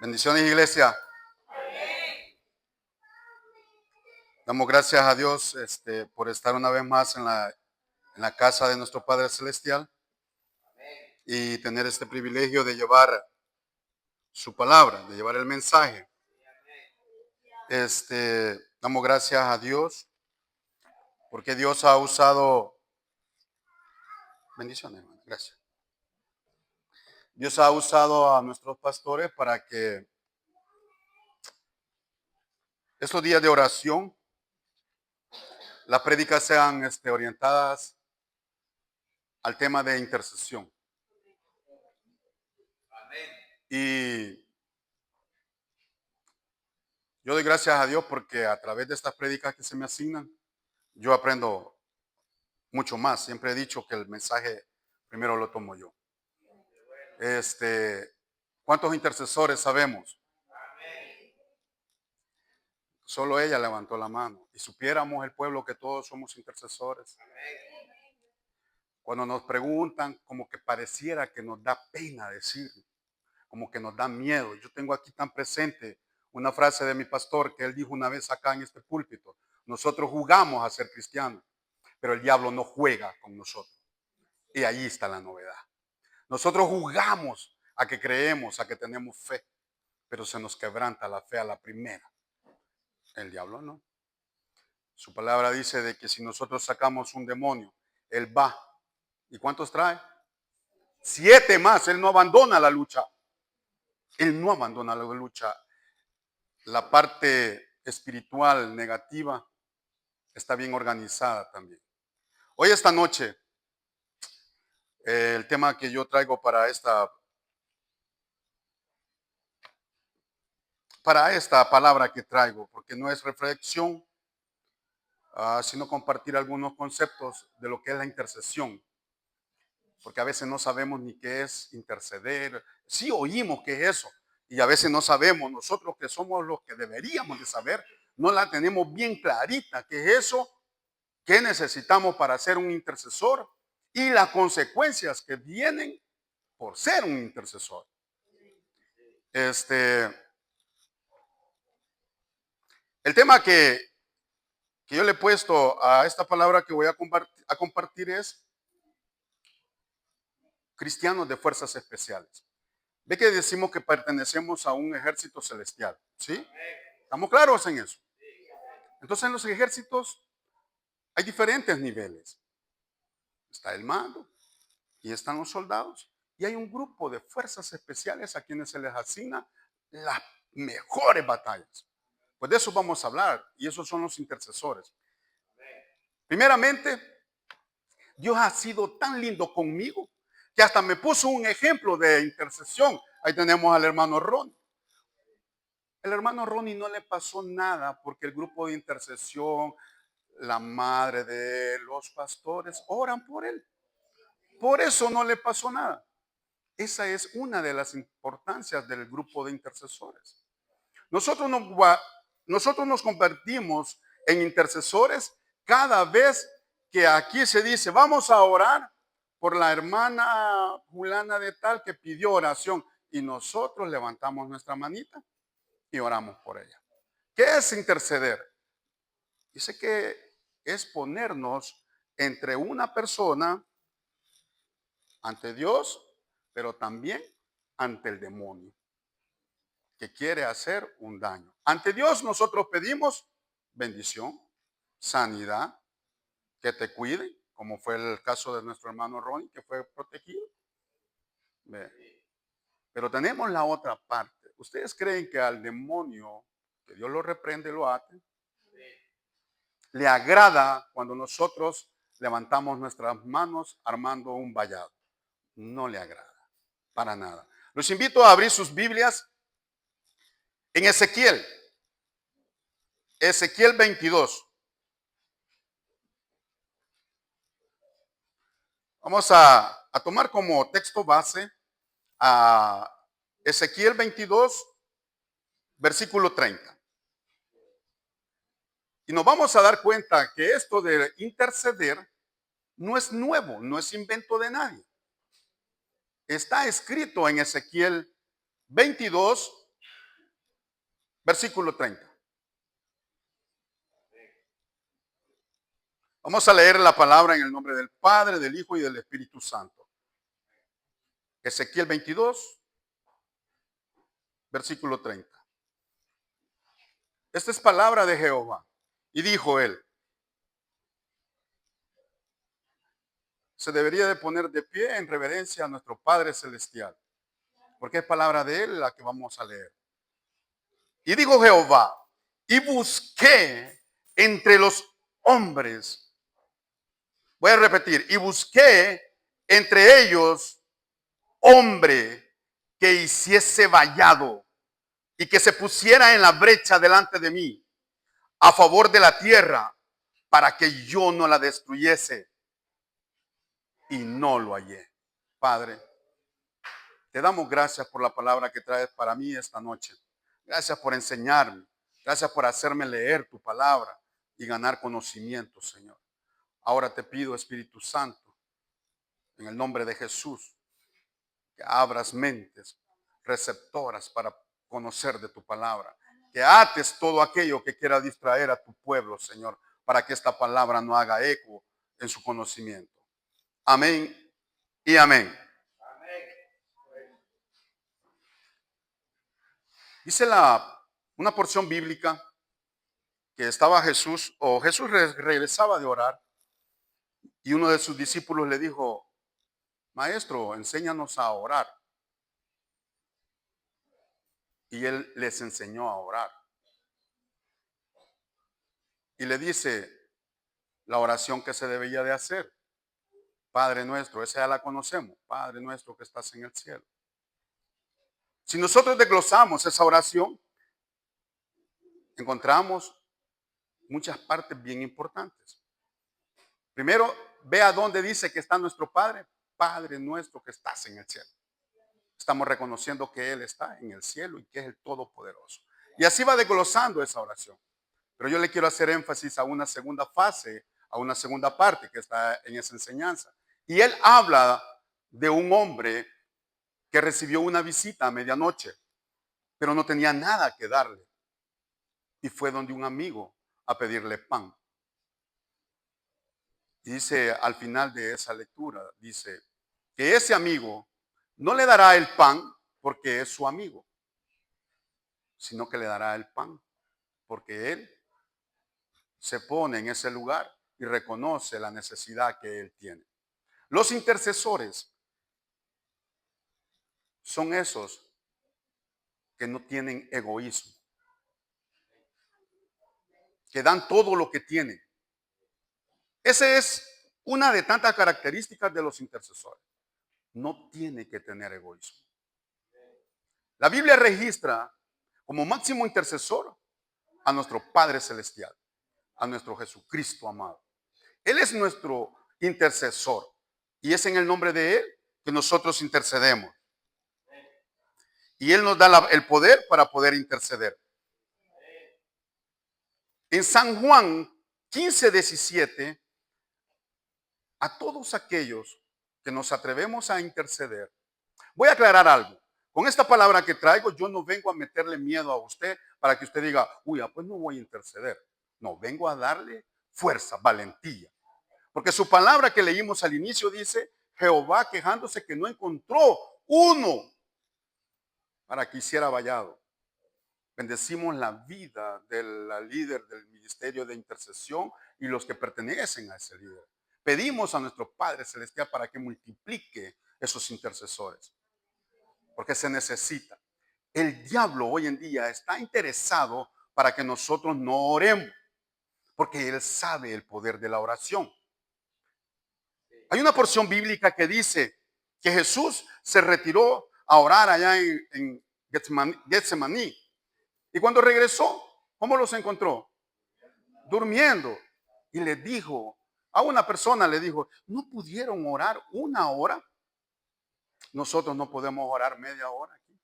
Bendiciones, iglesia. Damos gracias a Dios por estar una vez más en la casa de nuestro Padre Celestial y tener este privilegio de llevar su palabra, de llevar el mensaje. Damos gracias a Dios porque Dios ha usado, bendiciones, hermano, gracias. Dios ha usado a nuestros pastores para que estos días de oración, las prédicas sean orientadas al tema de intercesión. Y yo doy gracias a Dios porque a través de estas prédicas que se me asignan, yo aprendo mucho más. Siempre he dicho que el mensaje primero lo tomo yo. ¿Cuántos intercesores sabemos? Solo ella levantó la mano. Y supiéramos el pueblo que todos somos intercesores. Cuando nos preguntan, como que pareciera que nos da pena decir, como que nos da miedo. Yo tengo aquí tan presente una frase de mi pastor que él dijo una vez acá en este púlpito. Nosotros jugamos a ser cristianos, pero el diablo no juega con nosotros. Y ahí está la novedad. Nosotros jugamos a que creemos, a que tenemos fe, pero se nos quebranta la fe a la primera. El diablo no. Su palabra dice de que si nosotros sacamos un demonio, él va. ¿Y cuántos trae? 7 más. Él no abandona la lucha. Él no abandona la lucha. La parte espiritual negativa está bien organizada también. Hoy, esta noche, el tema que yo traigo para esta palabra que traigo, porque no es reflexión, sino compartir algunos conceptos de lo que es la intercesión. Porque a veces no sabemos ni qué es interceder. Sí oímos qué es eso. Y a veces no sabemos, nosotros que somos los que deberíamos de saber, no la tenemos bien clarita qué es eso, qué necesitamos para ser un intercesor y las consecuencias que vienen por ser un intercesor. El tema que yo le he puesto a esta palabra que voy a compartir es cristianos de fuerzas especiales. Ve que decimos que pertenecemos a un ejército celestial, ¿sí? ¿Estamos claros en eso? Entonces, en los ejércitos hay diferentes niveles. Está el mando y están los soldados. Y hay un grupo de fuerzas especiales a quienes se les asigna las mejores batallas. Pues de eso vamos a hablar, y esos son los intercesores. Primeramente, Dios ha sido tan lindo conmigo que hasta me puso un ejemplo de intercesión. Ahí tenemos al hermano Ronnie. El hermano Ronnie no le pasó nada porque el grupo de intercesión, la madre de él, los pastores oran por él. Por eso no le pasó nada. Esa es una de las importancias del grupo de intercesores. Nosotros nos convertimos en intercesores cada vez que aquí se dice, vamos a orar por la hermana fulana de tal que pidió oración. Y nosotros levantamos nuestra manita y oramos por ella. ¿Qué es interceder? Dice que es ponernos entre una persona ante Dios, pero también ante el demonio que quiere hacer un daño. Ante Dios nosotros pedimos bendición, sanidad, que te cuide, como fue el caso de nuestro hermano Ronnie, que fue protegido. Pero tenemos la otra parte. ¿Ustedes creen que al demonio, que Dios lo reprende, lo ate, le agrada cuando nosotros levantamos nuestras manos armando un vallado? No le agrada, para nada. Los invito a abrir sus Biblias en Ezequiel 22. Vamos a tomar como texto base a Ezequiel 22, versículo 30. Y nos vamos a dar cuenta que esto de interceder no es nuevo, no es invento de nadie. Está escrito en Ezequiel 22, Versículo 30. Vamos a leer la palabra en el nombre del Padre, del Hijo y del Espíritu Santo. Ezequiel 22, versículo 30. Esta es palabra de Jehová. Y dijo él, se debería de poner de pie en reverencia a nuestro Padre Celestial, porque es palabra de él la que vamos a leer. Y dijo Jehová, y busqué entre los hombres, voy a repetir, y busqué entre ellos hombre que hiciese vallado y que se pusiera en la brecha delante de mí a favor de la tierra para que yo no la destruyese, y no lo hallé. Padre, te damos gracias por la palabra que traes para mí esta noche. Gracias por enseñarme. Gracias por hacerme leer tu palabra y ganar conocimiento, Señor. Ahora te pido, Espíritu Santo, en el nombre de Jesús, que abras mentes receptoras para conocer de tu palabra. Que ates todo aquello que quiera distraer a tu pueblo, Señor, para que esta palabra no haga eco en su conocimiento. Amén y amén. Dice una porción bíblica que estaba Jesús, o Jesús regresaba de orar, y uno de sus discípulos le dijo, maestro, enséñanos a orar. Y él les enseñó a orar. Y le dice la oración que se debía de hacer. Padre nuestro, esa ya la conocemos. Padre nuestro que estás en el cielo. Si nosotros desglosamos esa oración, encontramos muchas partes bien importantes. Primero, vea dónde dice que está nuestro Padre. Padre nuestro que estás en el cielo. Estamos reconociendo que Él está en el cielo y que es el Todopoderoso. Y así va desglosando esa oración. Pero yo le quiero hacer énfasis a una segunda fase, a una segunda parte que está en esa enseñanza. Y él habla de un hombre que recibió una visita a medianoche, pero no tenía nada que darle. Y fue donde un amigo a pedirle pan. Y dice al final de esa lectura, dice que ese amigo no le dará el pan porque es su amigo, sino que le dará el pan porque él se pone en ese lugar y reconoce la necesidad que él tiene. Los intercesores son esos que no tienen egoísmo, que dan todo lo que tienen. Esa es una de tantas características de los intercesores. No tiene que tener egoísmo. La Biblia registra como máximo intercesor a nuestro Padre Celestial, a nuestro Jesucristo amado. Él es nuestro intercesor y es en el nombre de Él que nosotros intercedemos. Y Él nos da el poder para poder interceder. En San Juan 15:17, a todos aquellos que nos atrevemos a interceder, voy a aclarar algo. Con esta palabra que traigo, yo no vengo a meterle miedo a usted para que usted diga, uy, pues no voy a interceder. No, vengo a darle fuerza, valentía. Porque su palabra que leímos al inicio dice, Jehová quejándose que no encontró uno para que hiciera vallado. Bendecimos la vida de la líder del ministerio de intercesión y los que pertenecen a ese líder. Pedimos a nuestro Padre Celestial para que multiplique esos intercesores, porque se necesita. El diablo hoy en día está interesado para que nosotros no oremos, porque él sabe el poder de la oración. Hay una porción bíblica que dice que Jesús se retiró a orar allá en Getsemaní. Y cuando regresó, ¿cómo los encontró? Durmiendo. Y le dijo, a una persona le dijo, ¿no pudieron orar una hora? Nosotros no podemos orar media hora aquí.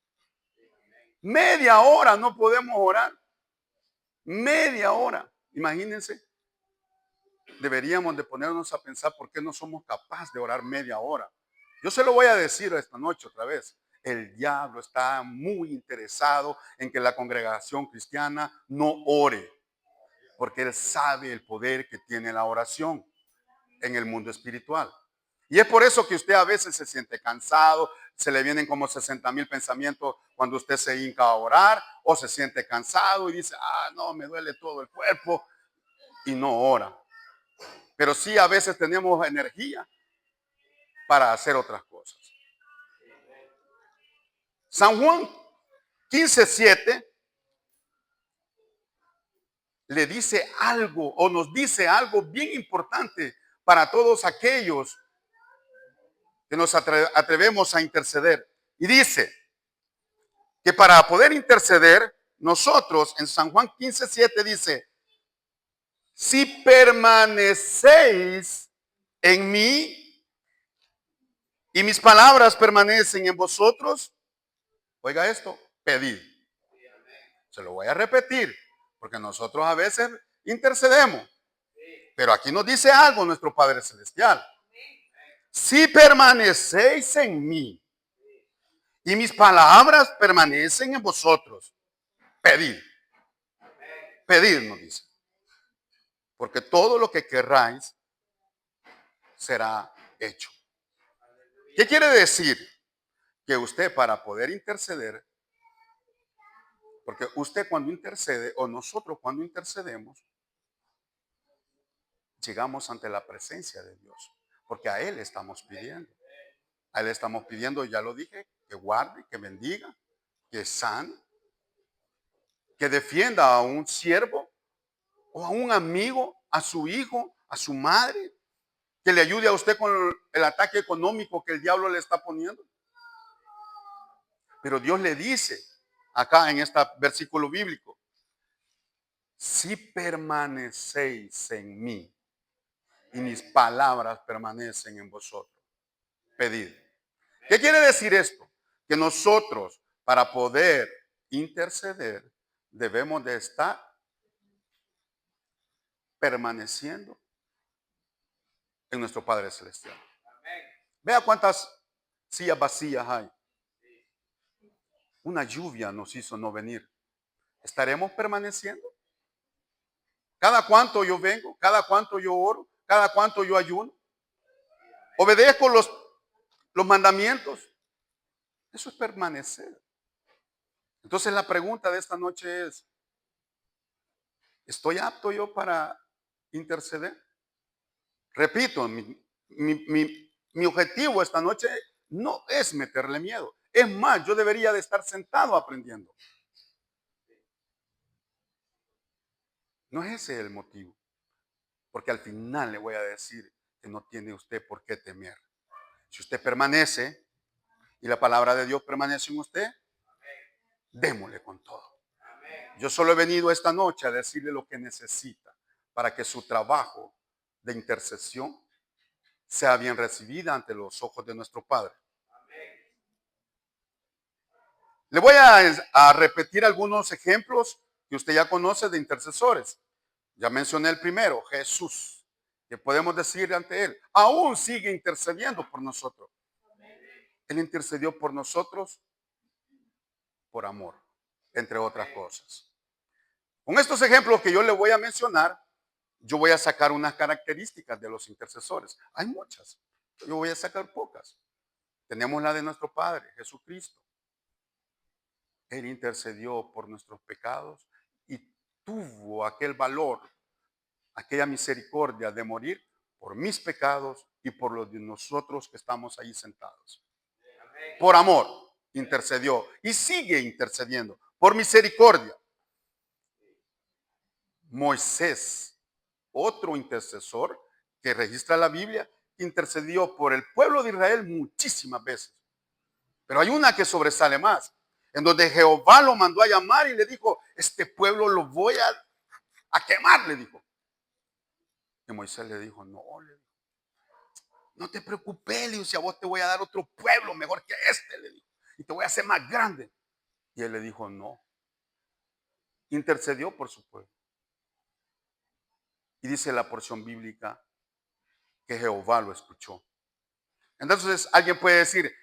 Media hora no podemos orar. Media hora. Imagínense. Deberíamos de ponernos a pensar por qué no somos capaces de orar media hora. Yo se lo voy a decir esta noche otra vez. el diablo está muy interesado en que la congregación cristiana no ore, porque él sabe el poder que tiene la oración en el mundo espiritual. Y es por eso que usted a veces se siente cansado, se le vienen como 60,000 pensamientos cuando usted se hinca a orar, o se siente cansado y dice, no, me duele todo el cuerpo, y no ora. Pero sí a veces tenemos energía para hacer otras cosas. San Juan 15:7 le dice algo o nos dice algo bien importante para todos aquellos que nos atrevemos a interceder. Y dice que para poder interceder, nosotros en San Juan 15:7 dice, si permanecéis en mí y mis palabras permanecen en vosotros, oiga esto, pedid. Se lo voy a repetir, porque nosotros a veces intercedemos, pero aquí nos dice algo nuestro Padre Celestial. Si permanecéis en mí y mis palabras permanecen en vosotros, pedid. Pedid, nos dice. Porque todo lo que querráis será hecho. ¿Qué quiere decir? Que usted para poder interceder, porque usted cuando intercede o nosotros cuando intercedemos, llegamos ante la presencia de Dios, porque a Él estamos pidiendo. A Él estamos pidiendo, ya lo dije, que guarde, que bendiga, que sane, que defienda a un siervo o a un amigo, a su hijo, a su madre, que le ayude a usted con el ataque económico que el diablo le está poniendo. Pero Dios le dice acá en este versículo bíblico, si permanecéis en mí y mis palabras permanecen en vosotros, pedid. ¿Qué quiere decir esto? Que nosotros para poder interceder debemos de estar permaneciendo en nuestro Padre Celestial. Vea cuántas sillas vacías hay. Una lluvia nos hizo no venir. ¿Estaremos permaneciendo? ¿Cada cuánto yo vengo? ¿Cada cuánto yo oro? ¿Cada cuánto yo ayuno? ¿Obedezco los mandamientos? Eso es permanecer. Entonces la pregunta de esta noche es, ¿estoy apto yo para interceder? Repito, mi objetivo esta noche no es meterle miedo. Es más, yo debería de estar sentado aprendiendo. No es ese el motivo. Porque al final le voy a decir que no tiene usted por qué temer. Si usted permanece y la palabra de Dios permanece en usted, démosle con todo. Yo solo he venido esta noche a decirle lo que necesita para que su trabajo de intercesión sea bien recibida ante los ojos de nuestro Padre. Le voy a repetir algunos ejemplos que usted ya conoce de intercesores. Ya mencioné el primero, Jesús, que podemos decir ante Él, aún sigue intercediendo por nosotros. Él intercedió por nosotros por amor, entre otras cosas. Con estos ejemplos que yo le voy a mencionar, yo voy a sacar unas características de los intercesores. Hay muchas, yo voy a sacar pocas. Tenemos la de nuestro Padre, Jesucristo. Él intercedió por nuestros pecados y tuvo aquel valor, aquella misericordia de morir por mis pecados y por los de nosotros que estamos ahí sentados. Por amor intercedió y sigue intercediendo por misericordia. Moisés, otro intercesor que registra la Biblia, intercedió por el pueblo de Israel muchísimas veces. Pero hay una que sobresale más, en donde Jehová lo mandó a llamar y le dijo, este pueblo lo voy a quemar, le dijo. Y Moisés le dijo, no te preocupes, le dijo, si a vos te voy a dar otro pueblo mejor que este, le dijo, y te voy a hacer más grande. Y él le dijo, no. Intercedió por su pueblo. Y dice la porción bíblica que Jehová lo escuchó. Entonces alguien puede decir,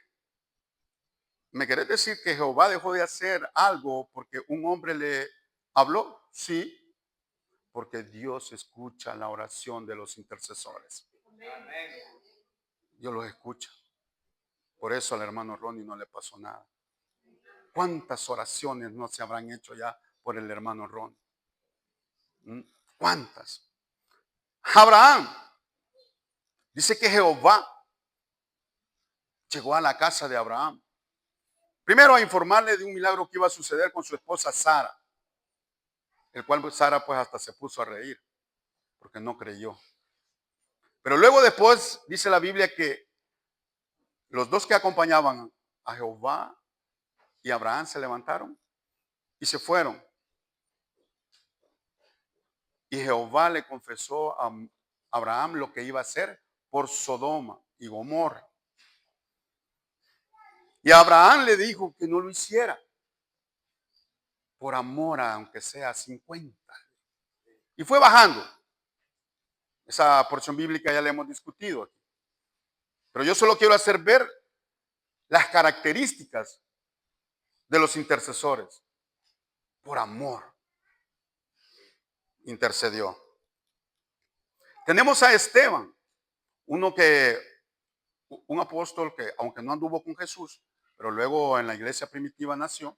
¿Me querés decir que Jehová dejó de hacer algo porque un hombre le habló? Sí, porque Dios escucha la oración de los intercesores. Dios los escucha. Por eso al hermano Ronnie no le pasó nada. ¿Cuántas oraciones no se habrán hecho ya por el hermano Ronnie? ¿Cuántas? Abraham. Dice que Jehová llegó a la casa de Abraham. Primero a informarle de un milagro que iba a suceder con su esposa Sara. El cual Sara pues hasta se puso a reír porque no creyó. Pero luego después dice la Biblia que los dos que acompañaban a Jehová y Abraham se levantaron y se fueron. Y Jehová le confesó a Abraham lo que iba a hacer por Sodoma y Gomorra. Y Abraham le dijo que no lo hiciera por amor a aunque sea 50. Y fue bajando. Esa porción bíblica ya la hemos discutido aquí. Pero yo solo quiero hacer ver las características de los intercesores. Por amor intercedió. Tenemos a Esteban, un apóstol que aunque no anduvo con Jesús, pero luego en la iglesia primitiva nació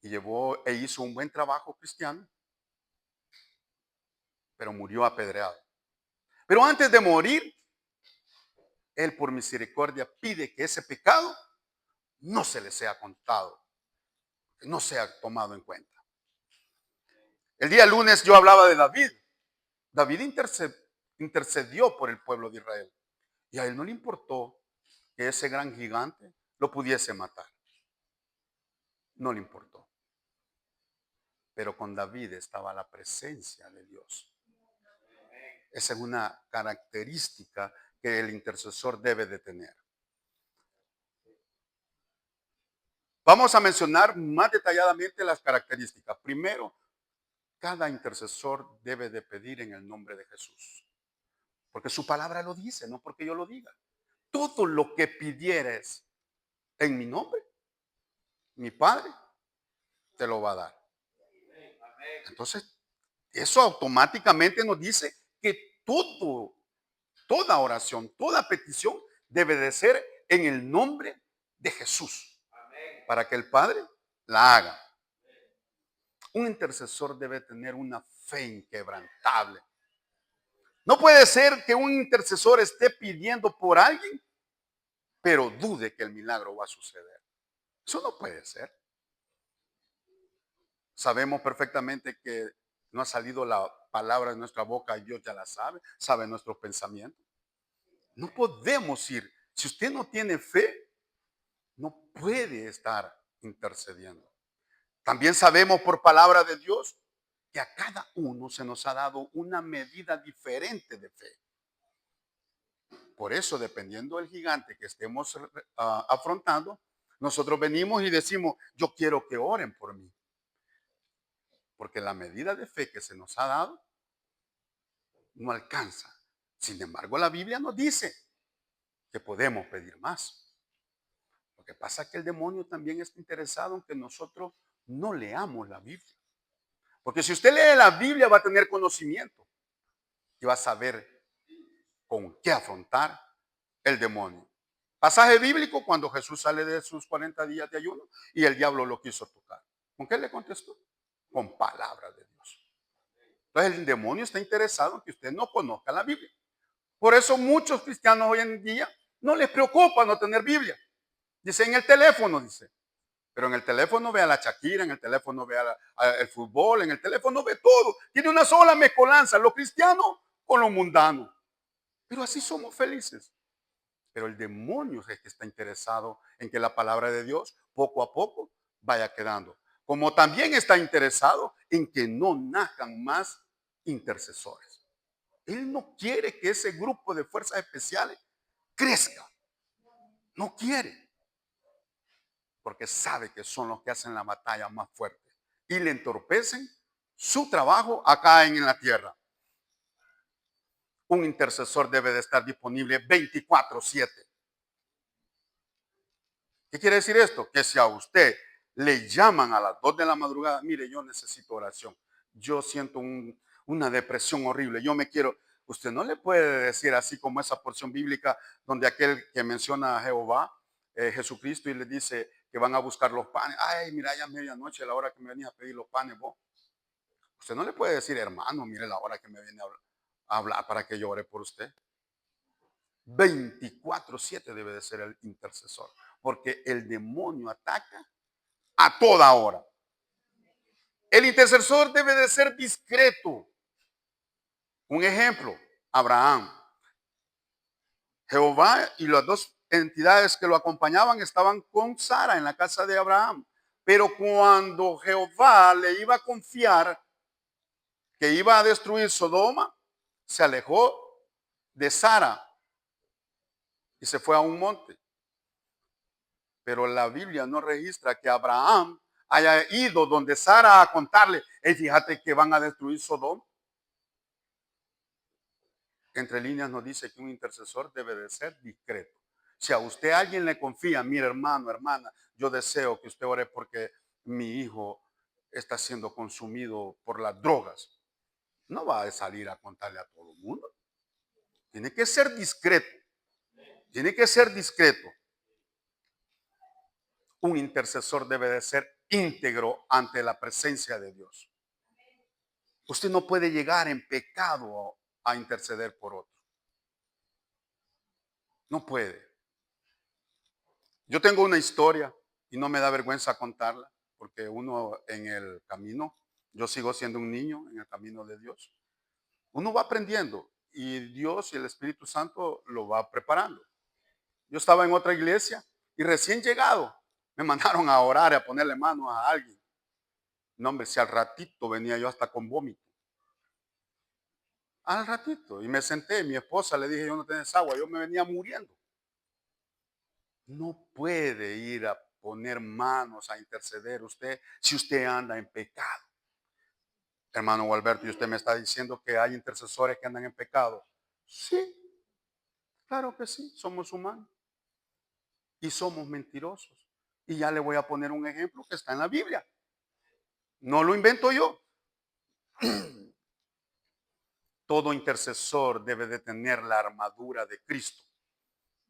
y llevó e hizo un buen trabajo cristiano, pero murió apedreado. Pero antes de morir, él por misericordia pide que ese pecado no se le sea contado, que no sea tomado en cuenta. El día lunes yo hablaba de David. David intercedió por el pueblo de Israel y a él no le importó que ese gran gigante lo pudiese matar. No le importó. Pero con David estaba la presencia de Dios. Esa es una característica que el intercesor debe de tener. Vamos a mencionar más detalladamente las características. Primero, cada intercesor debe de pedir en el nombre de Jesús. Porque su palabra lo dice, no porque yo lo diga. Todo lo que pidieres en mi nombre, mi Padre te lo va a dar. Entonces, eso automáticamente nos dice que toda oración, toda petición debe de ser en el nombre de Jesús, para que el Padre la haga. Un intercesor debe tener una fe inquebrantable. No puede ser que un intercesor esté pidiendo por alguien, pero dude que el milagro va a suceder. Eso no puede ser. Sabemos perfectamente que no ha salido la palabra de nuestra boca y Dios ya la sabe nuestros pensamientos. No podemos ir. Si usted no tiene fe, no puede estar intercediendo. También sabemos por palabra de Dios que a cada uno se nos ha dado una medida diferente de fe. Por eso, dependiendo del gigante que estemos afrontando, nosotros venimos y decimos, yo quiero que oren por mí. Porque la medida de fe que se nos ha dado no alcanza. Sin embargo, la Biblia nos dice que podemos pedir más. Lo que pasa es que el demonio también está interesado en que nosotros no leamos la Biblia. Porque si usted lee la Biblia va a tener conocimiento y va a saber con qué afrontar el demonio. Pasaje bíblico cuando Jesús sale de sus 40 días de ayuno y el diablo lo quiso tocar. ¿Con qué le contestó? Con palabras de Dios. Entonces el demonio está interesado en que usted no conozca la Biblia. Por eso muchos cristianos hoy en día no les preocupa no tener Biblia. Dice en el teléfono, dice. Pero en el teléfono ve a la Shakira, en el teléfono ve el fútbol, en el teléfono ve todo. Tiene una sola mezcolanza, lo cristiano con lo mundano. Pero así somos felices. Pero el demonio es el que está interesado en que la palabra de Dios poco a poco vaya quedando. Como también está interesado en que no nazcan más intercesores. Él no quiere que ese grupo de fuerzas especiales crezca. No quiere. Porque sabe que son los que hacen la batalla más fuerte. Y le entorpecen su trabajo acá en la tierra. Un intercesor debe de estar disponible 24/7. ¿Qué quiere decir esto? Que si a usted le llaman a las 2 de la madrugada, mire, yo necesito oración. Yo siento una depresión horrible. Yo me quiero. Usted no le puede decir así como esa porción bíblica donde aquel que menciona a Jehová, Jesucristo, y le dice que van a buscar los panes. Ay, mira, ya es medianoche, la hora que me venís a pedir los panes vos. Usted no le puede decir, hermano, mire la hora que me viene a hablar para que yo ore por usted. 24/7 debe de ser el intercesor, porque el demonio ataca a toda hora. El intercesor debe de ser discreto. Un ejemplo, Abraham. Jehová y las dos entidades que lo acompañaban estaban con Sara en la casa de Abraham. Pero cuando Jehová le iba a confiar que iba a destruir Sodoma, se alejó de Sara y se fue a un monte. Pero la Biblia no registra que Abraham haya ido donde Sara a contarle, hey, fíjate que van a destruir Sodoma. Entre líneas nos dice que un intercesor debe de ser discreto. Si a usted alguien le confía, mire hermano, hermana, yo deseo que usted ore porque mi hijo está siendo consumido por las drogas. No va a salir a contarle a todo el mundo. Tiene que ser discreto. Tiene que ser discreto. Un intercesor debe de ser íntegro ante la presencia de Dios. Usted no puede llegar en pecado a interceder por otro. No puede. Yo tengo una historia y no me da vergüenza contarla, porque uno en el camino, yo sigo siendo un niño en el camino de Dios. Uno va aprendiendo y Dios y el Espíritu Santo lo va preparando. Yo estaba en otra iglesia y recién llegado me mandaron a orar y a ponerle manos a alguien. No, hombre, si al ratito venía yo hasta con vómito. Al ratito. Y me senté, mi esposa le dije, yo no tenés agua, yo me venía muriendo. No puede ir a poner manos a interceder usted si usted anda en pecado. Hermano Gualberto, y usted me está diciendo que hay intercesores que andan en pecado. Sí, claro que sí, somos humanos y somos mentirosos. Y ya le voy a poner un ejemplo que está en la Biblia. No lo invento yo. Todo intercesor debe de tener la armadura de Cristo,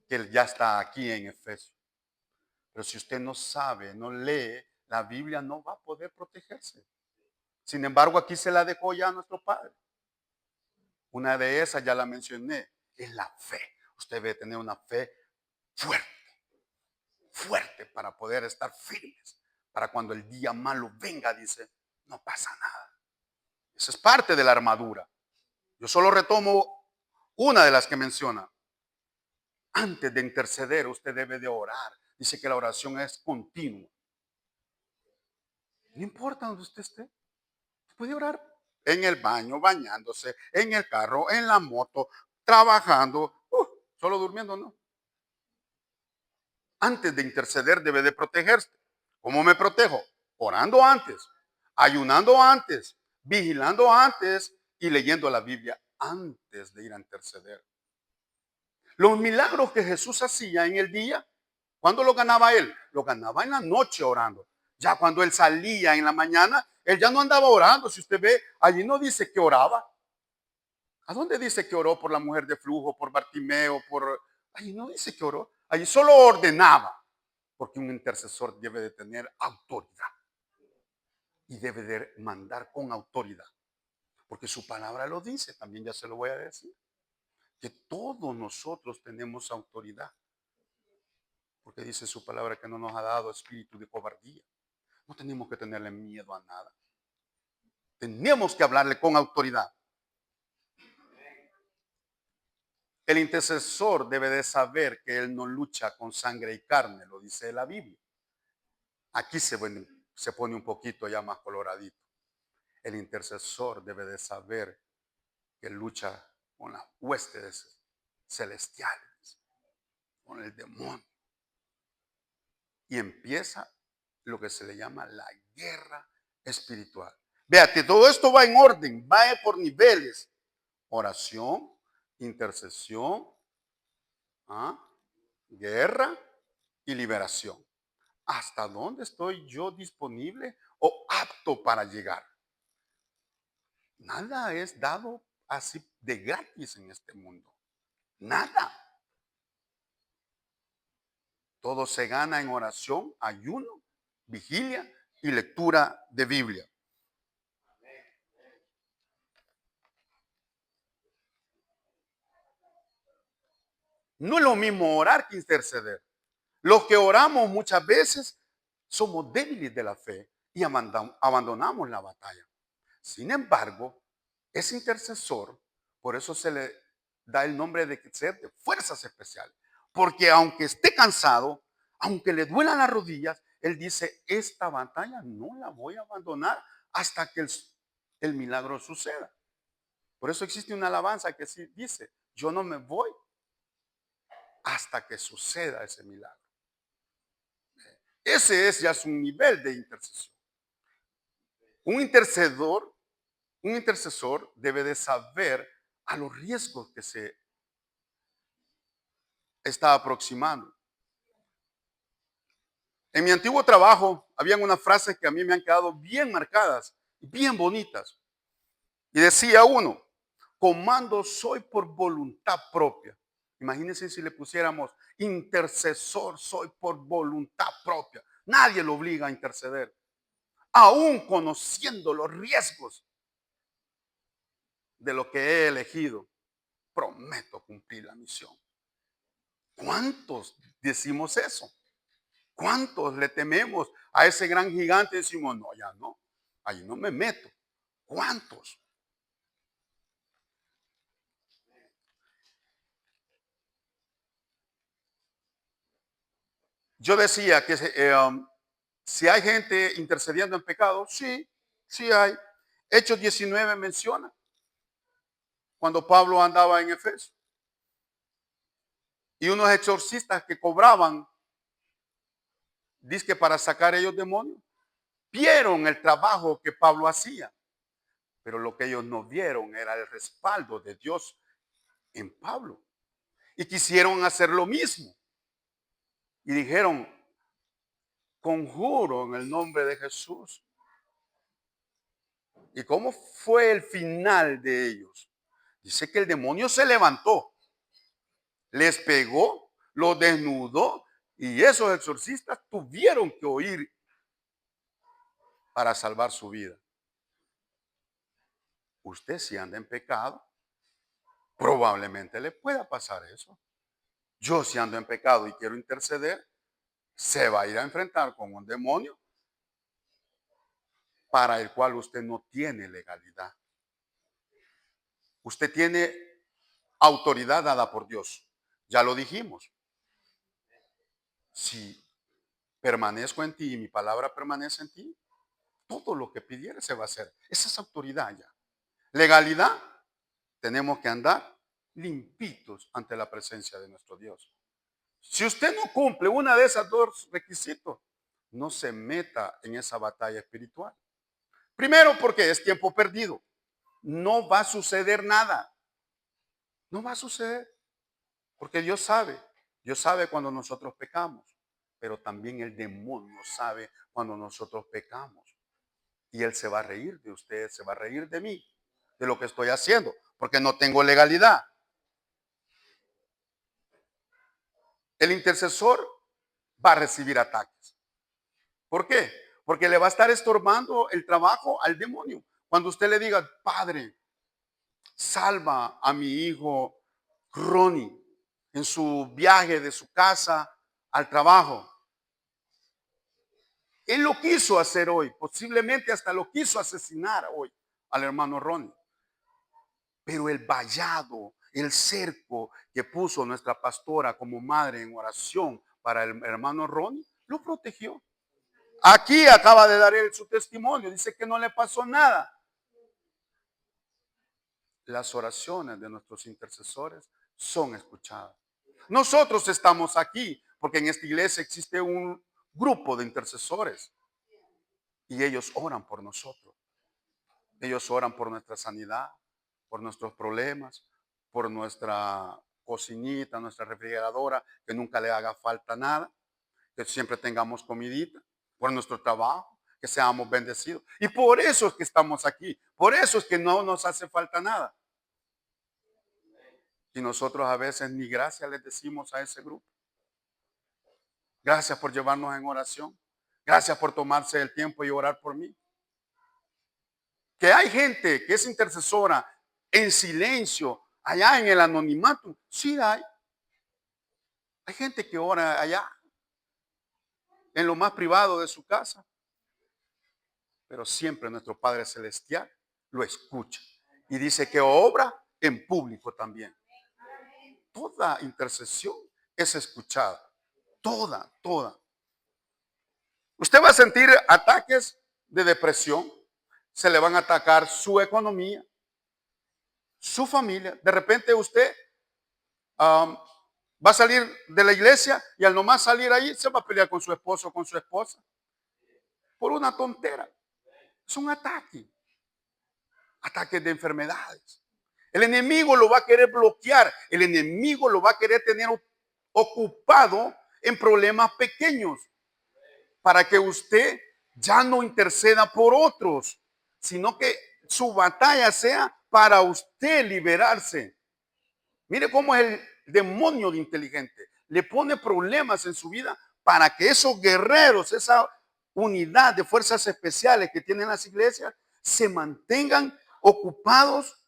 que él ya está aquí en Efesios. Pero si usted no sabe, no lee, la Biblia no va a poder protegerse. Sin embargo, aquí se la dejó ya a nuestro Padre. Una de esas ya la mencioné, es la fe. Usted debe tener una fe fuerte, fuerte para poder estar firmes. Para cuando el día malo venga, dice, no pasa nada. Esa es parte de la armadura. Yo solo retomo una de las que menciona. Antes de interceder, usted debe de orar. Dice que la oración es continua. No importa donde usted esté. Puede orar en el baño, bañándose, en el carro, en la moto, trabajando, solo durmiendo, no. Antes de interceder debe de protegerse. ¿Cómo me protejo? Orando antes, ayunando antes, vigilando antes y leyendo la Biblia antes de ir a interceder. Los milagros que Jesús hacía en el día, ¿cuándo lo ganaba él? Lo ganaba en la noche orando. Ya cuando él salía en la mañana, él ya no andaba orando. Si usted ve, allí no dice que oraba. ¿A dónde dice que oró por la mujer de flujo, por Bartimeo, por... Allí no dice que oró. Allí solo ordenaba. Porque un intercesor debe de tener autoridad. Y debe de mandar con autoridad. Porque su palabra lo dice, también ya se lo voy a decir. Que todos nosotros tenemos autoridad. Porque dice su palabra que no nos ha dado espíritu de cobardía. No tenemos que tenerle miedo a nada. Tenemos que hablarle con autoridad. El intercesor debe de saber que él no lucha con sangre y carne, lo dice la Biblia. Aquí se pone un poquito ya más coloradito. El intercesor debe de saber que lucha con las huestes celestiales, con el demonio. Y empieza lo que se le llama la guerra espiritual. Véate, todo esto va en orden, va por niveles. Oración, intercesión, guerra y liberación. ¿hasta dónde estoy yo disponible o apto para llegar? Nada es dado así de gratis en este mundo. Nada. Todo se gana en oración, ayuno, vigilia y lectura de Biblia. No es lo mismo orar que interceder. Los que oramos muchas veces somos débiles de la fe y abandonamos la batalla. Sin embargo, ese intercesor, por eso se le da el nombre de ser de fuerzas especiales. Porque aunque esté cansado, aunque le duelan las rodillas, él dice, esta batalla no la voy a abandonar hasta que el milagro suceda. Por eso existe una alabanza que sí dice, yo no me voy hasta que suceda ese milagro. Ese es ya su nivel de intercesión. Un intercedor, un intercesor debe de saber a los riesgos que se está aproximando. En mi antiguo trabajo habían unas frases que a mí me han quedado bien marcadas, bien bonitas. Y decía uno, comando soy por voluntad propia. Imagínense si le pusiéramos intercesor soy por voluntad propia. Nadie lo obliga a interceder. Aún conociendo los riesgos de lo que he elegido, prometo cumplir la misión. ¿Cuántos decimos eso? ¿Cuántos le tememos a ese gran gigante y decimos, no, ya no, ahí no me meto? ¿Cuántos? Yo decía que si hay gente intercediendo en pecado, sí, sí hay. Hechos 19 menciona cuando Pablo andaba en Efeso. Y unos exorcistas que cobraban, dizque para sacar ellos demonios, vieron el trabajo que Pablo hacía. Pero lo que ellos no vieron era el respaldo de Dios en Pablo. Y quisieron hacer lo mismo. Y dijeron, conjuro en el nombre de Jesús. ¿Y cómo fue el final de ellos? Dice que el demonio se levantó, les pegó, los desnudó y esos exorcistas tuvieron que oír para salvar su vida. Usted si anda en pecado, probablemente le pueda pasar eso. Yo si ando en pecado y quiero interceder, se va a ir a enfrentar con un demonio para el cual usted no tiene legalidad. Usted tiene autoridad dada por Dios. Ya lo dijimos. Si permanezco en ti y mi palabra permanece en ti, todo lo que pidiere se va a hacer. Esa es autoridad ya. Legalidad, tenemos que andar limpitos ante la presencia de nuestro Dios. Si usted no cumple una de esas dos requisitos, no se meta en esa batalla espiritual. Primero porque es tiempo perdido. No va a suceder nada. No va a suceder. Porque Dios sabe. Dios sabe cuando nosotros pecamos. Pero también el demonio sabe cuando nosotros pecamos. Y él se va a reír de usted, se va a reír de mí, de lo que estoy haciendo, porque no tengo legalidad. El intercesor va a recibir ataques. ¿Por qué? Porque le va a estar estorbando el trabajo al demonio. Cuando usted le diga, Padre, salva a mi hijo Ronnie en su viaje de su casa al trabajo. Él lo quiso hacer hoy, posiblemente hasta lo quiso asesinar hoy al hermano Ronnie. Pero el vallado, el cerco que puso nuestra pastora como madre en oración para el hermano Ronnie, lo protegió. Aquí acaba de dar él su testimonio, dice que no le pasó nada. Las oraciones de nuestros intercesores son escuchadas. Nosotros estamos aquí porque en esta iglesia existe un grupo de intercesores y ellos oran por nosotros. Ellos oran por nuestra sanidad, por nuestros problemas, por nuestra cocinita, nuestra refrigeradora, que nunca le haga falta nada, que siempre tengamos comidita, por nuestro trabajo, que seamos bendecidos. Y por eso es que estamos aquí, por eso es que no nos hace falta nada. Y nosotros a veces ni gracias les decimos a ese grupo. Gracias por llevarnos en oración. Gracias por tomarse el tiempo y orar por mí. Que hay gente que es intercesora en silencio, allá en el anonimato. Sí hay. Hay gente que ora allá, en lo más privado de su casa. Pero siempre nuestro Padre Celestial lo escucha. Y dice que obra en público también. Toda intercesión es escuchada. Toda. Usted va a sentir ataques de depresión. Se le van a atacar su economía, su familia. De repente usted va a salir de la iglesia y al nomás salir ahí se va a pelear con su esposo o con su esposa. Por una tontera. Es un ataque. Ataques de enfermedades. El enemigo lo va a querer bloquear. El enemigo lo va a querer tener ocupado en problemas pequeños para que usted ya no interceda por otros, sino que su batalla sea para usted liberarse. Mire cómo es el demonio de inteligente. Le pone problemas en su vida para que esos guerreros, esa unidad de fuerzas especiales que tienen las iglesias, se mantengan ocupados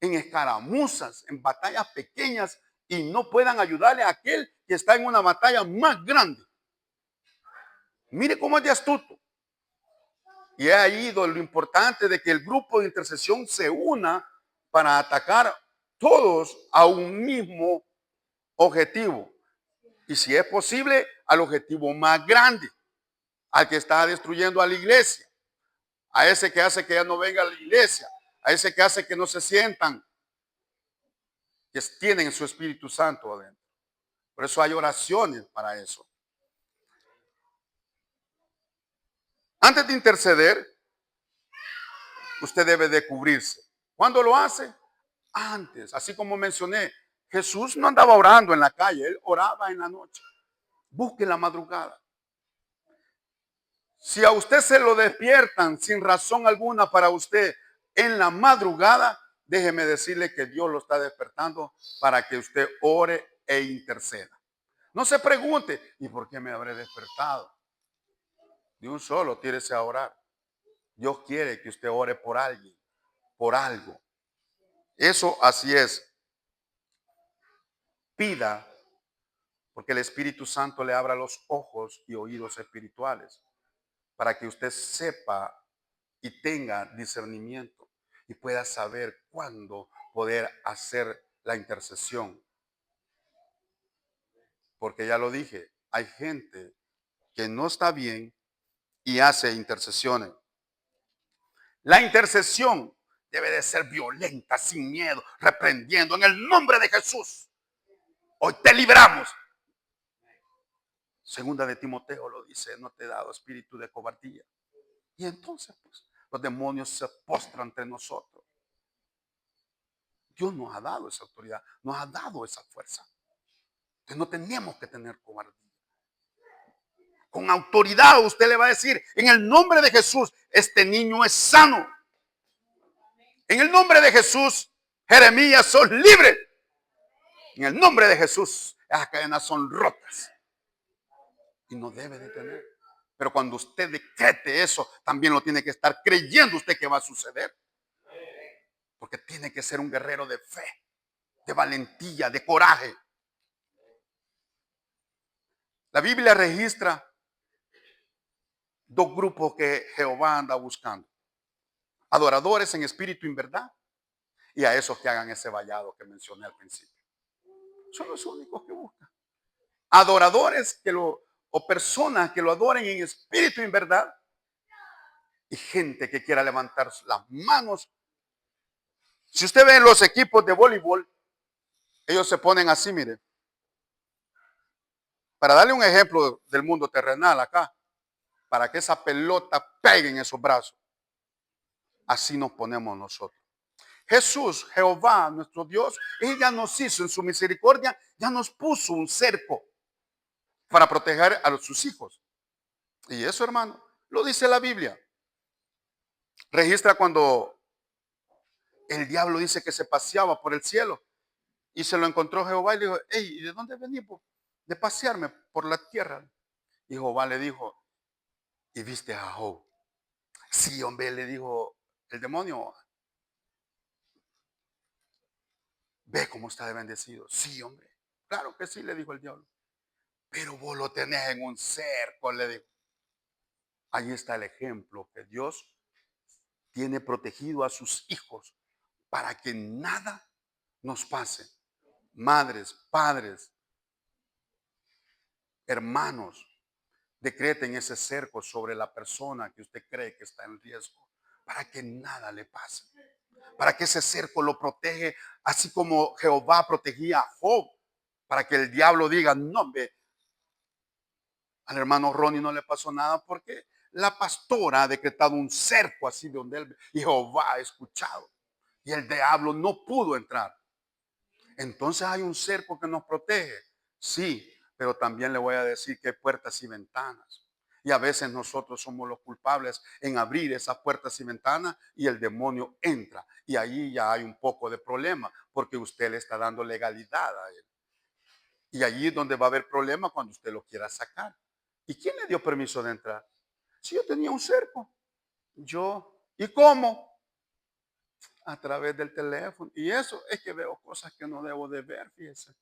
en escaramuzas, en batallas pequeñas y no puedan ayudarle a aquel que está en una batalla más grande. Mire cómo es de astuto. Y es ahí lo importante de que el grupo de intercesión se una para atacar todos a un mismo objetivo. Y si es posible, al objetivo más grande, al que está destruyendo a la iglesia, a ese que hace que ya no venga a la iglesia, a ese que hace que no se sientan, que tienen su Espíritu Santo adentro. Por eso hay oraciones para eso. Antes de interceder, usted debe de cubrirse. ¿Cuándo lo hace? Antes, así como mencioné, Jesús no andaba orando en la calle, él oraba en la noche. Busque la madrugada. Si a usted se lo despiertan sin razón alguna para usted en la madrugada, déjeme decirle que Dios lo está despertando para que usted ore e interceda. No se pregunte, ¿y por qué me habré despertado? De un solo, tírese a orar. Dios quiere que usted ore por alguien, por algo. Eso así es. Pida, porque el Espíritu Santo le abra los ojos y oídos espirituales para que usted sepa y tenga discernimiento y pueda saber cuándo poder hacer la intercesión. Porque ya lo dije, hay gente que no está bien y hace intercesiones. La intercesión debe de ser violenta, sin miedo, reprendiendo en el nombre de Jesús. Hoy te libramos. Segunda de Timoteo lo dice, no te he dado espíritu de cobardía. Y entonces, pues, los demonios se postran entre nosotros. Dios nos ha dado esa autoridad, nos ha dado esa fuerza. Entonces no tenemos que tener cobardía. Con autoridad usted le va a decir, en el nombre de Jesús, este niño es sano. En el nombre de Jesús, Jeremías, sos libre. En el nombre de Jesús, esas cadenas son rotas. Y no debe de tener. Pero cuando usted decrete eso, también lo tiene que estar creyendo usted que va a suceder. Porque tiene que ser un guerrero de fe, de valentía, de coraje. La Biblia registra dos grupos que Jehová anda buscando. Adoradores en espíritu y en verdad. Y a esos que hagan ese vallado que mencioné al principio. Son los únicos que buscan. Adoradores o personas que lo adoren en espíritu y en verdad. Y gente que quiera levantar las manos. Si usted ve los equipos de voleibol, ellos se ponen así, mire. Para darle un ejemplo del mundo terrenal acá, para que esa pelota pegue en esos brazos. Así nos ponemos nosotros. Jesús, Jehová, nuestro Dios, ella nos hizo en su misericordia, ya nos puso un cerco. para proteger a sus hijos. Y eso, hermano, lo dice la Biblia. Registra cuando el diablo dice que se paseaba por el cielo y se lo encontró Jehová y le dijo, hey, ¿y de dónde venís vos? De pasearme por la tierra. Y Jehová le dijo, ¿y viste a Job? Sí, hombre, le dijo el demonio. Ve cómo está de bendecido. Sí, hombre. Claro que sí, le dijo el diablo. Pero vos lo tenés en un cerco, le dijo. Ahí está el ejemplo que Dios tiene protegido a sus hijos para que nada nos pase. Madres, padres, hermanos, decreten ese cerco sobre la persona que usted cree que está en riesgo, para que nada le pase. Para que ese cerco lo protege, así como Jehová protegía a Job, para que el diablo diga, no, ve, al hermano Ronnie no le pasó nada porque la pastora ha decretado un cerco así donde él, y Jehová ha escuchado, y el diablo no pudo entrar. Entonces hay un cerco que nos protege, sí, pero también le voy a decir que hay puertas y ventanas. Y a veces nosotros somos los culpables en abrir esas puertas y ventanas y el demonio entra. Y ahí ya hay un poco de problema porque usted le está dando legalidad a él. Y allí es donde va a haber problema cuando usted lo quiera sacar. ¿Y quién le dio permiso de entrar? Si yo tenía un cerco, yo. ¿Y cómo? A través del teléfono. Y eso es que veo cosas que no debo de ver, fíjese.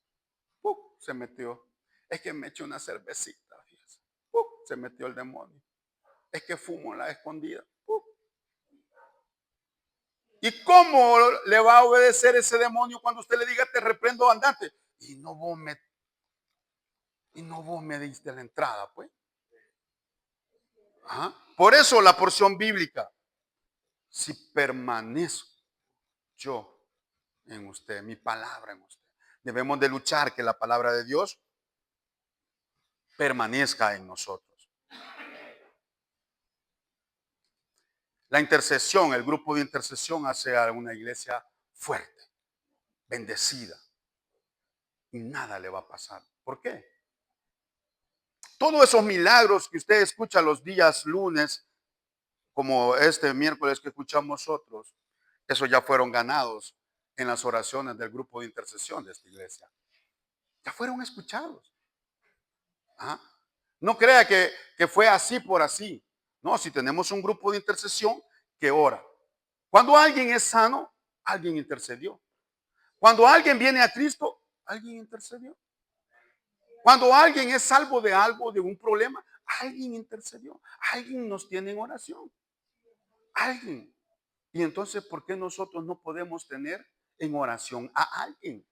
¡Pum! Se metió. Es que me eché una cervecita, fíjese. ¡Pum! Se metió el demonio. Es que fumo en la escondida. ¡Pum! ¿Y cómo le va a obedecer ese demonio cuando usted le diga te reprendo andante? Y no vos me diste la entrada, pues. Ajá. Por eso la porción bíblica. Si permanezco yo en usted, mi palabra en usted. Debemos de luchar que la palabra de Dios permanezca en nosotros. La intercesión, el grupo de intercesión hace a una iglesia fuerte, bendecida. Y nada le va a pasar. ¿Por qué? Todos esos milagros que usted escucha los días lunes, como este miércoles que escuchamos nosotros, esos ya fueron ganados en las oraciones del grupo de intercesión de esta iglesia. Ya fueron escuchados. ¿Ah? No crea que fue así por así. No, si tenemos un grupo de intercesión que ora. Cuando alguien es sano, alguien intercedió. Cuando alguien viene a Cristo, alguien intercedió. Cuando alguien es salvo de algo, de un problema, alguien intercedió. Alguien nos tiene en oración. Alguien. Y entonces, ¿por qué nosotros no podemos tener en oración a alguien?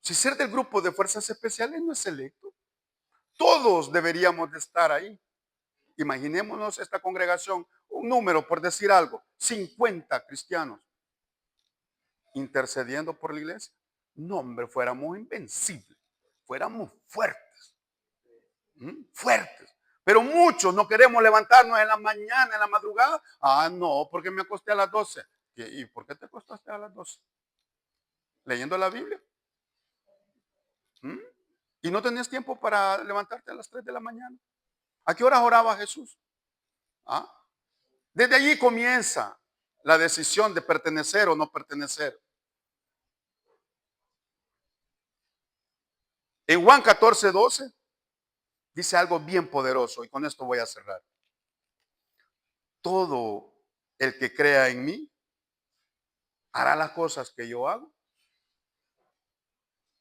Si ser del grupo de fuerzas especiales no es selecto, todos deberíamos de estar ahí. Imaginémonos esta congregación, un número por decir algo, 50 cristianos intercediendo por la iglesia. No, hombre, fuéramos invencibles, fuéramos fuertes, fuertes. Pero muchos no queremos levantarnos en la mañana, en la madrugada. Ah, no, porque me acosté a las 12. ¿Y por qué te acostaste a las 12? ¿Leyendo la Biblia? ¿Mm? ¿Y no tenías tiempo para levantarte a las 3 de la mañana? ¿A qué horas oraba Jesús? ¿Ah? Desde allí comienza la decisión de pertenecer o no pertenecer. En Juan 14:12 dice algo bien poderoso y con esto voy a cerrar. Todo el que crea en mí hará las cosas que yo hago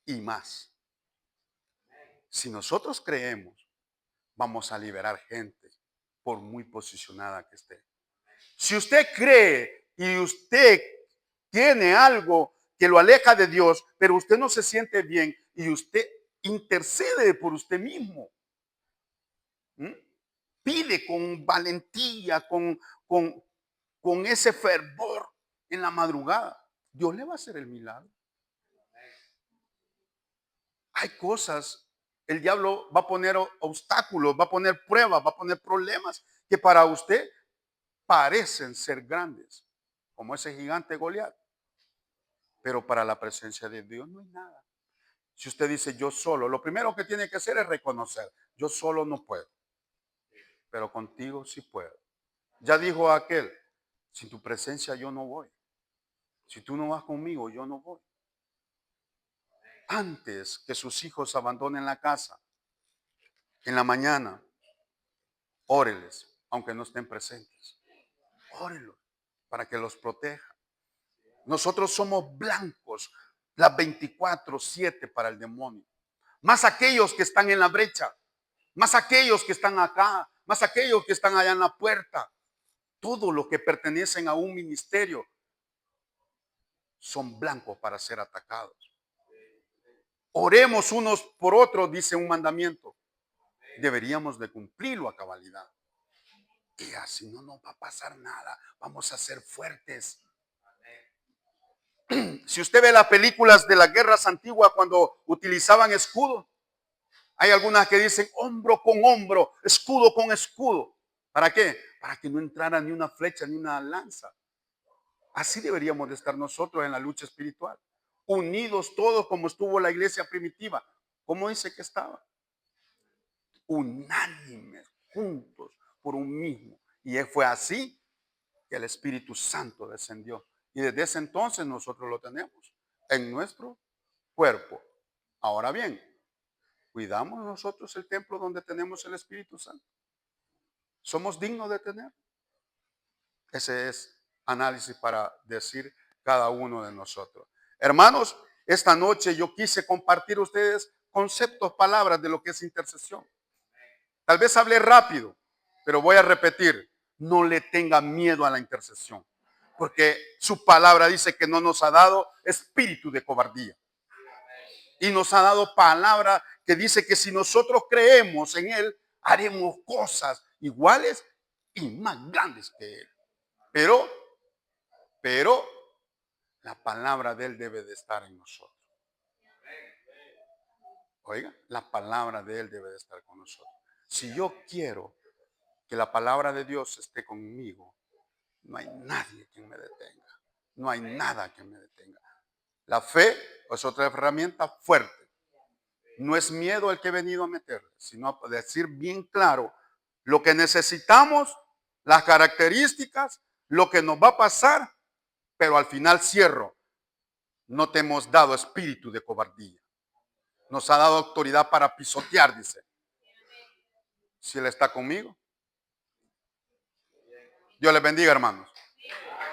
y más. Si nosotros creemos, vamos a liberar gente por muy posicionada que esté. Si usted cree y usted tiene algo que lo aleja de Dios, pero usted no se siente bien y usted intercede por usted mismo, ¿m? Pide con valentía, con ese fervor en la madrugada, Dios le va a hacer el milagro. Hay cosas, el diablo va a poner obstáculos, va a poner pruebas, va a poner problemas que para usted parecen ser grandes, como ese gigante Goliat, pero para la presencia de Dios no hay nada. Si usted dice yo solo, lo primero que tiene que hacer es reconocer, yo solo no puedo, pero contigo sí puedo. Ya dijo aquel, sin tu presencia yo no voy. Si tú no vas conmigo, yo no voy. Antes que sus hijos abandonen la casa, en la mañana, óreles, aunque no estén presentes. Órelos para que los proteja. Nosotros somos blancos las 24/7 para el demonio. Más aquellos que están en la brecha, más aquellos que están acá, más aquellos que están allá en la puerta. Todo lo que pertenecen a un ministerio son blancos para ser atacados. Oremos unos por otros, dice un mandamiento. Deberíamos de cumplirlo a cabalidad. Y así no nos va a pasar nada. Vamos a ser fuertes. Si usted ve las películas de las guerras antiguas cuando utilizaban escudo, hay algunas que dicen hombro con hombro, escudo con escudo. ¿Para qué? Para que no entrara ni una flecha ni una lanza. Así deberíamos de estar nosotros en la lucha espiritual. Unidos todos como estuvo la iglesia primitiva. ¿Cómo dice que estaba? Unánimes, juntos, por un mismo. Y fue así que el Espíritu Santo descendió. Y desde ese entonces nosotros lo tenemos en nuestro cuerpo. Ahora bien, ¿cuidamos nosotros el templo donde tenemos el Espíritu Santo? ¿Somos dignos de tener? Ese es análisis para decir cada uno de nosotros. Hermanos, esta noche yo quise compartir a ustedes conceptos, palabras de lo que es intercesión. Tal vez hablé rápido, pero voy a repetir, no le tenga miedo a la intercesión, porque su palabra dice que no nos ha dado espíritu de cobardía. Y nos ha dado palabra que dice que si nosotros creemos en Él, haremos cosas iguales y más grandes que Él. Pero la palabra de Él debe de estar en nosotros. Oiga, la palabra de Él debe de estar con nosotros. Si yo quiero que la palabra de Dios esté conmigo, no hay nadie que me detenga. No hay nada que me detenga. La fe es otra herramienta fuerte. No es miedo el que he venido a meter, sino a decir bien claro lo que necesitamos, las características, lo que nos va a pasar, pero al final cierro. No te hemos dado espíritu de cobardía. Nos ha dado autoridad para pisotear, dice. Si Él está conmigo. Dios les bendiga, hermanos.